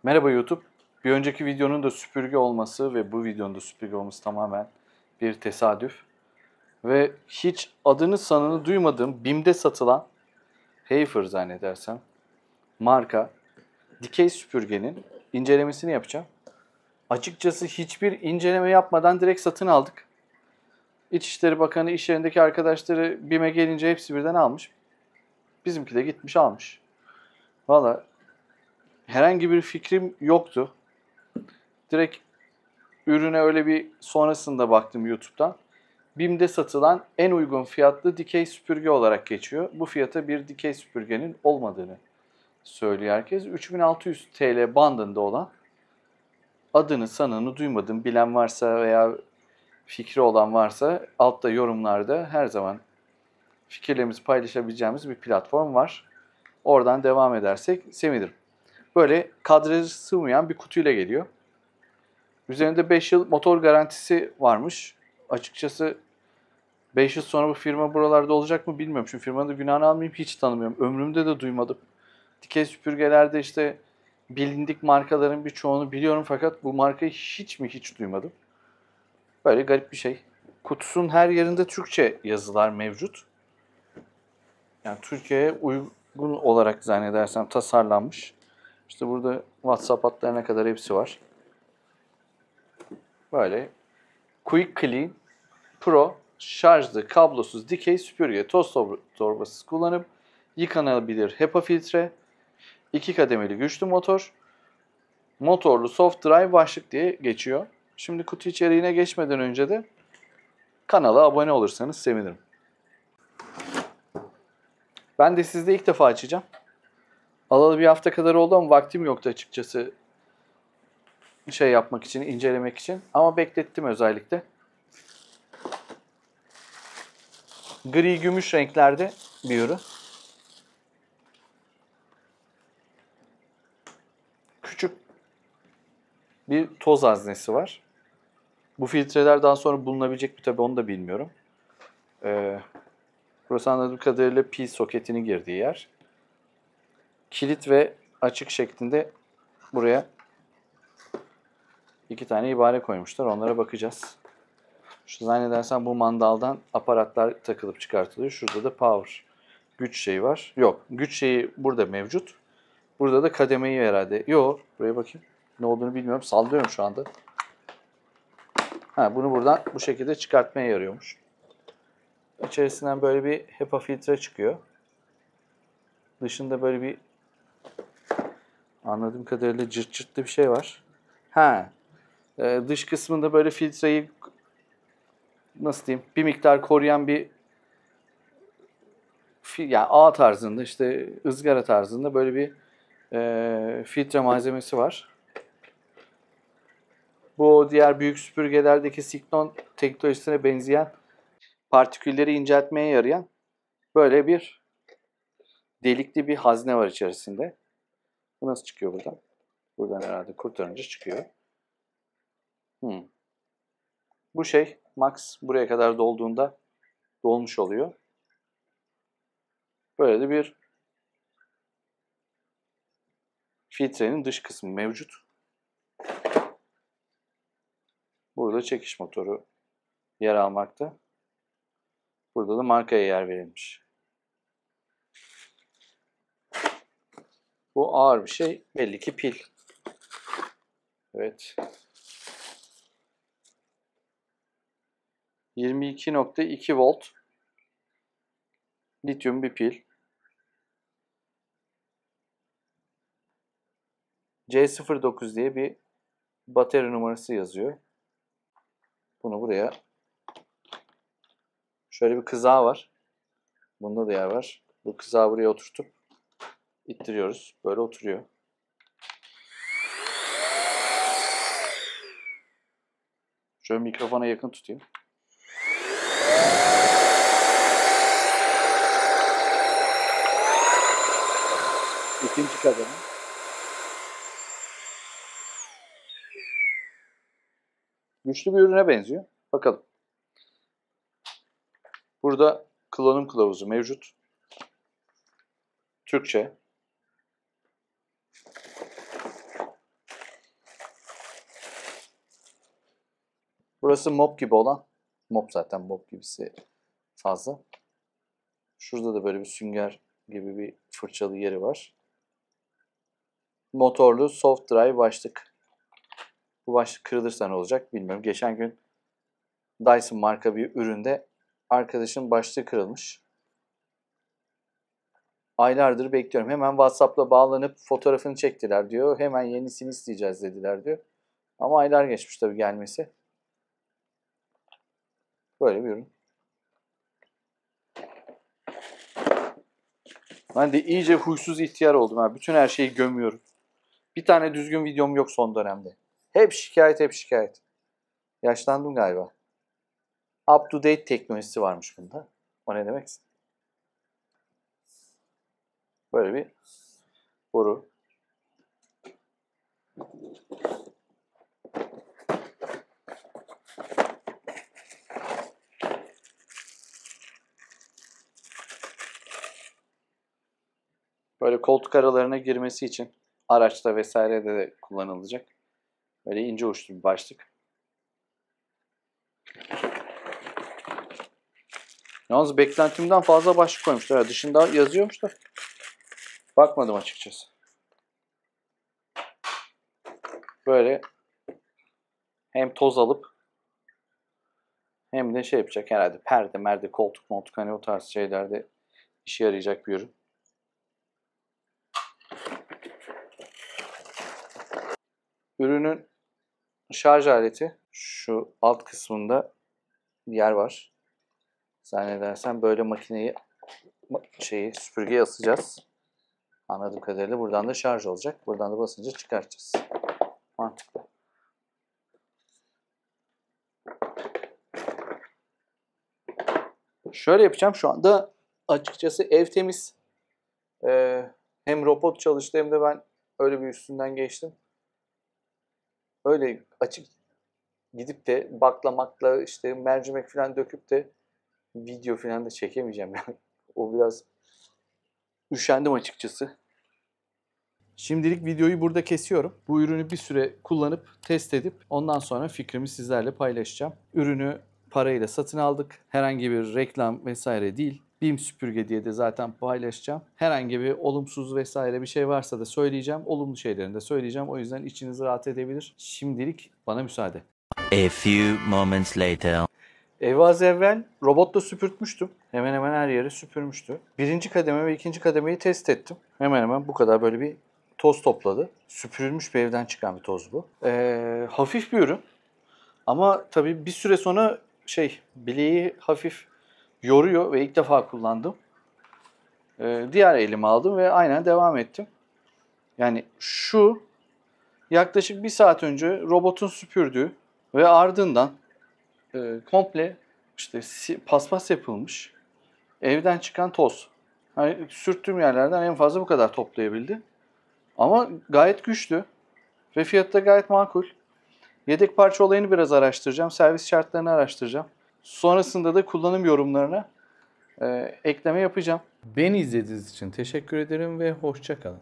Merhaba YouTube. Bir önceki videonun da süpürge olması ve bu videonun da süpürge olması tamamen bir tesadüf. Ve hiç adını sanını duymadığım BİM'de satılan Hafer zannedersem marka dikey süpürgenin incelemesini yapacağım. Açıkçası hiçbir inceleme yapmadan direkt satın aldık. İçişleri Bakanı iş yerindeki arkadaşları BİM'e gelince hepsi birden almış. Bizimki de gitmiş almış. Valla herhangi bir fikrim yoktu. Direkt ürüne öyle bir sonrasında baktım YouTube'dan. BİM'de satılan en uygun fiyatlı dikey süpürge olarak geçiyor. Bu fiyata bir dikey süpürgenin olmadığını söylüyor herkes. 3600 TL bandında olan, adını sanını duymadım, bilen varsa veya fikri olan varsa altta yorumlarda her zaman fikirlerimizi paylaşabileceğimiz bir platform var. Oradan devam edersek sevinirim. Böyle kadraja sığmayan bir kutuyla geliyor. Üzerinde 5 yıl motor garantisi varmış. Açıkçası 5 yıl sonra bu firma buralarda olacak mı bilmiyorum. Şu firmanın da günahını almayayım, hiç tanımıyorum. Ömrümde de duymadım. Dikey süpürgelerde işte bilindik markaların birçoğunu biliyorum fakat bu markayı hiç duymadım. Böyle garip bir şey. Kutusunun her yerinde Türkçe yazılar mevcut. Yani Türkiye'ye uygun olarak zannedersem tasarlanmış. İşte burada WhatsApp hatlarına kadar hepsi var. Böyle Quick Clean Pro şarjlı kablosuz dikey süpürge toz torbası kullanıp yıkanabilir HEPA filtre, 2 kademeli güçlü motor, motorlu soft dry başlık diye geçiyor. Şimdi kutu içeriğine geçmeden önce de kanala abone olursanız sevinirim. Ben de sizde ilk defa açacağım. Alalı bir hafta kadar oldu ama vaktim yoktu açıkçası şey yapmak için, incelemek için. Ama beklettim özellikle. Gri gümüş renklerde bir ürün. Küçük bir toz haznesi var. Bu filtreler daha sonra bulunabilecek mi tabii onu da bilmiyorum. Burası anladığım kadarıyla pil soketini girdiği yer. Kilit ve açık şeklinde buraya 2 tane ibare koymuşlar. Onlara bakacağız. Şu zannedersem bu mandaldan aparatlar takılıp çıkartılıyor. Şurada da power güç şeyi var. Yok, güç şeyi burada mevcut. Burada da kademeyi herhalde. Yok, buraya bakayım. Ne olduğunu bilmiyorum. Sallıyorum şu anda. Bunu buradan bu şekilde çıkartmaya yarıyormuş. İçerisinden böyle bir HEPA filtre çıkıyor. Dışında böyle bir anladığım kadarıyla cırt cırtlı bir şey var. Dış kısmında böyle filtreyi nasıl diyeyim bir miktar koruyan bir yani ağ tarzında işte ızgara tarzında böyle bir filtre malzemesi var. Bu diğer büyük süpürgelerdeki Siknon teknolojisine benzeyen partikülleri inceltmeye yarayan böyle bir delikli bir hazne var içerisinde. Bu nasıl çıkıyor buradan? Buradan herhalde kurtarınca çıkıyor. Bu şey max buraya kadar dolduğunda dolmuş oluyor. Böyle de bir filtrenin dış kısmı mevcut. Burada çekiş motoru yer almakta. Burada da markaya yer verilmiş. Bu ağır bir şey. Belli ki pil. Evet. 22.2 volt lityum bir pil. C09 diye bir batarya numarası yazıyor. Bunu buraya şöyle bir kızağı var. Bunda da yer var. Bu kızağı buraya oturtup ittiriyoruz. Böyle oturuyor. Şöyle mikrofona yakın tutayım. İkinci kademe. Güçlü bir ürüne benziyor. Bakalım. Burada kullanım kılavuzu mevcut. Türkçe. Burası mop gibi olan. Mop zaten mop gibisi fazla. Şurada da böyle bir sünger gibi bir fırçalı yeri var. Motorlu soft dry başlık. Bu başlık kırılırsa ne olacak bilmiyorum. Geçen gün Dyson marka bir üründe arkadaşın başlığı kırılmış. Aylardır bekliyorum. Hemen WhatsApp'la bağlanıp fotoğrafını çektiler diyor. Hemen yenisini isteyeceğiz dediler diyor. Ama aylar geçmiş tabii gelmesi. Böyle bir ürün. Ben de iyice huysuz ihtiyar oldum. Ha. Bütün her şeyi gömüyorum. Bir tane düzgün videom yok son dönemde. Hep şikayet, hep şikayet. Yaşlandım galiba. Up to date teknolojisi varmış bunda. O ne demek? Böyle bir boru. Böyle koltuk aralarına girmesi için araçta vesairede de kullanılacak. Böyle ince uçlu bir başlık. Yalnız beklentimden fazla başlık koymuşlar. Dışında yazıyormuş da bakmadım açıkçası. Böyle hem toz alıp hem de şey yapacak herhalde. Perde, merde, koltuk, hani o tarz şeylerde işe yarayacak bir ürün. Ürünün şarj aleti şu alt kısmında bir yer var. Zannedersem böyle makineyi süpürgeye asacağız. Anladığım kadarıyla buradan da şarj olacak. Buradan da basınca çıkartacağız. Mantıklı. Şöyle yapacağım. Şu anda açıkçası ev temiz. Hem robot çalıştı hem de ben öyle bir üstünden geçtim. Öyle açık gidip de baklamakla işte mercimek falan döküp de video falan da çekemeyeceğim yani. O biraz üşendim açıkçası. Şimdilik videoyu burada kesiyorum. Bu ürünü bir süre kullanıp test edip ondan sonra fikrimi sizlerle paylaşacağım. Ürünü parayla satın aldık. Herhangi bir reklam vesaire değil. BİM süpürge diye de zaten paylaşacağım. Herhangi bir olumsuz vesaire bir şey varsa da söyleyeceğim. Olumlu şeylerini de söyleyeceğim. O yüzden içiniz rahat edebilir. Şimdilik bana müsaade. A few moments later. Evi az evvel robotla süpürtmüştüm. Hemen hemen her yeri süpürmüştü. Birinci kademe ve ikinci kademeyi test ettim. Hemen hemen bu kadar böyle bir toz topladı. Süpürülmüş bir evden çıkan bir toz bu. Hafif bir ürün. Ama tabii bir süre sonra bileği hafif yoruyor ve ilk defa kullandım. Diğer elime aldım ve aynen devam ettim. Yani şu yaklaşık bir saat önce robotun süpürdüğü ve ardından komple işte paspas yapılmış evden çıkan toz. Hani sürttüğüm yerlerden en fazla bu kadar toplayabildi. Ama gayet güçlü ve fiyatı da gayet makul. Yedek parça olayını biraz araştıracağım. Servis şartlarını araştıracağım. Sonrasında da kullanım yorumlarına ekleme yapacağım. Beni izlediğiniz için teşekkür ederim ve hoşça kalın.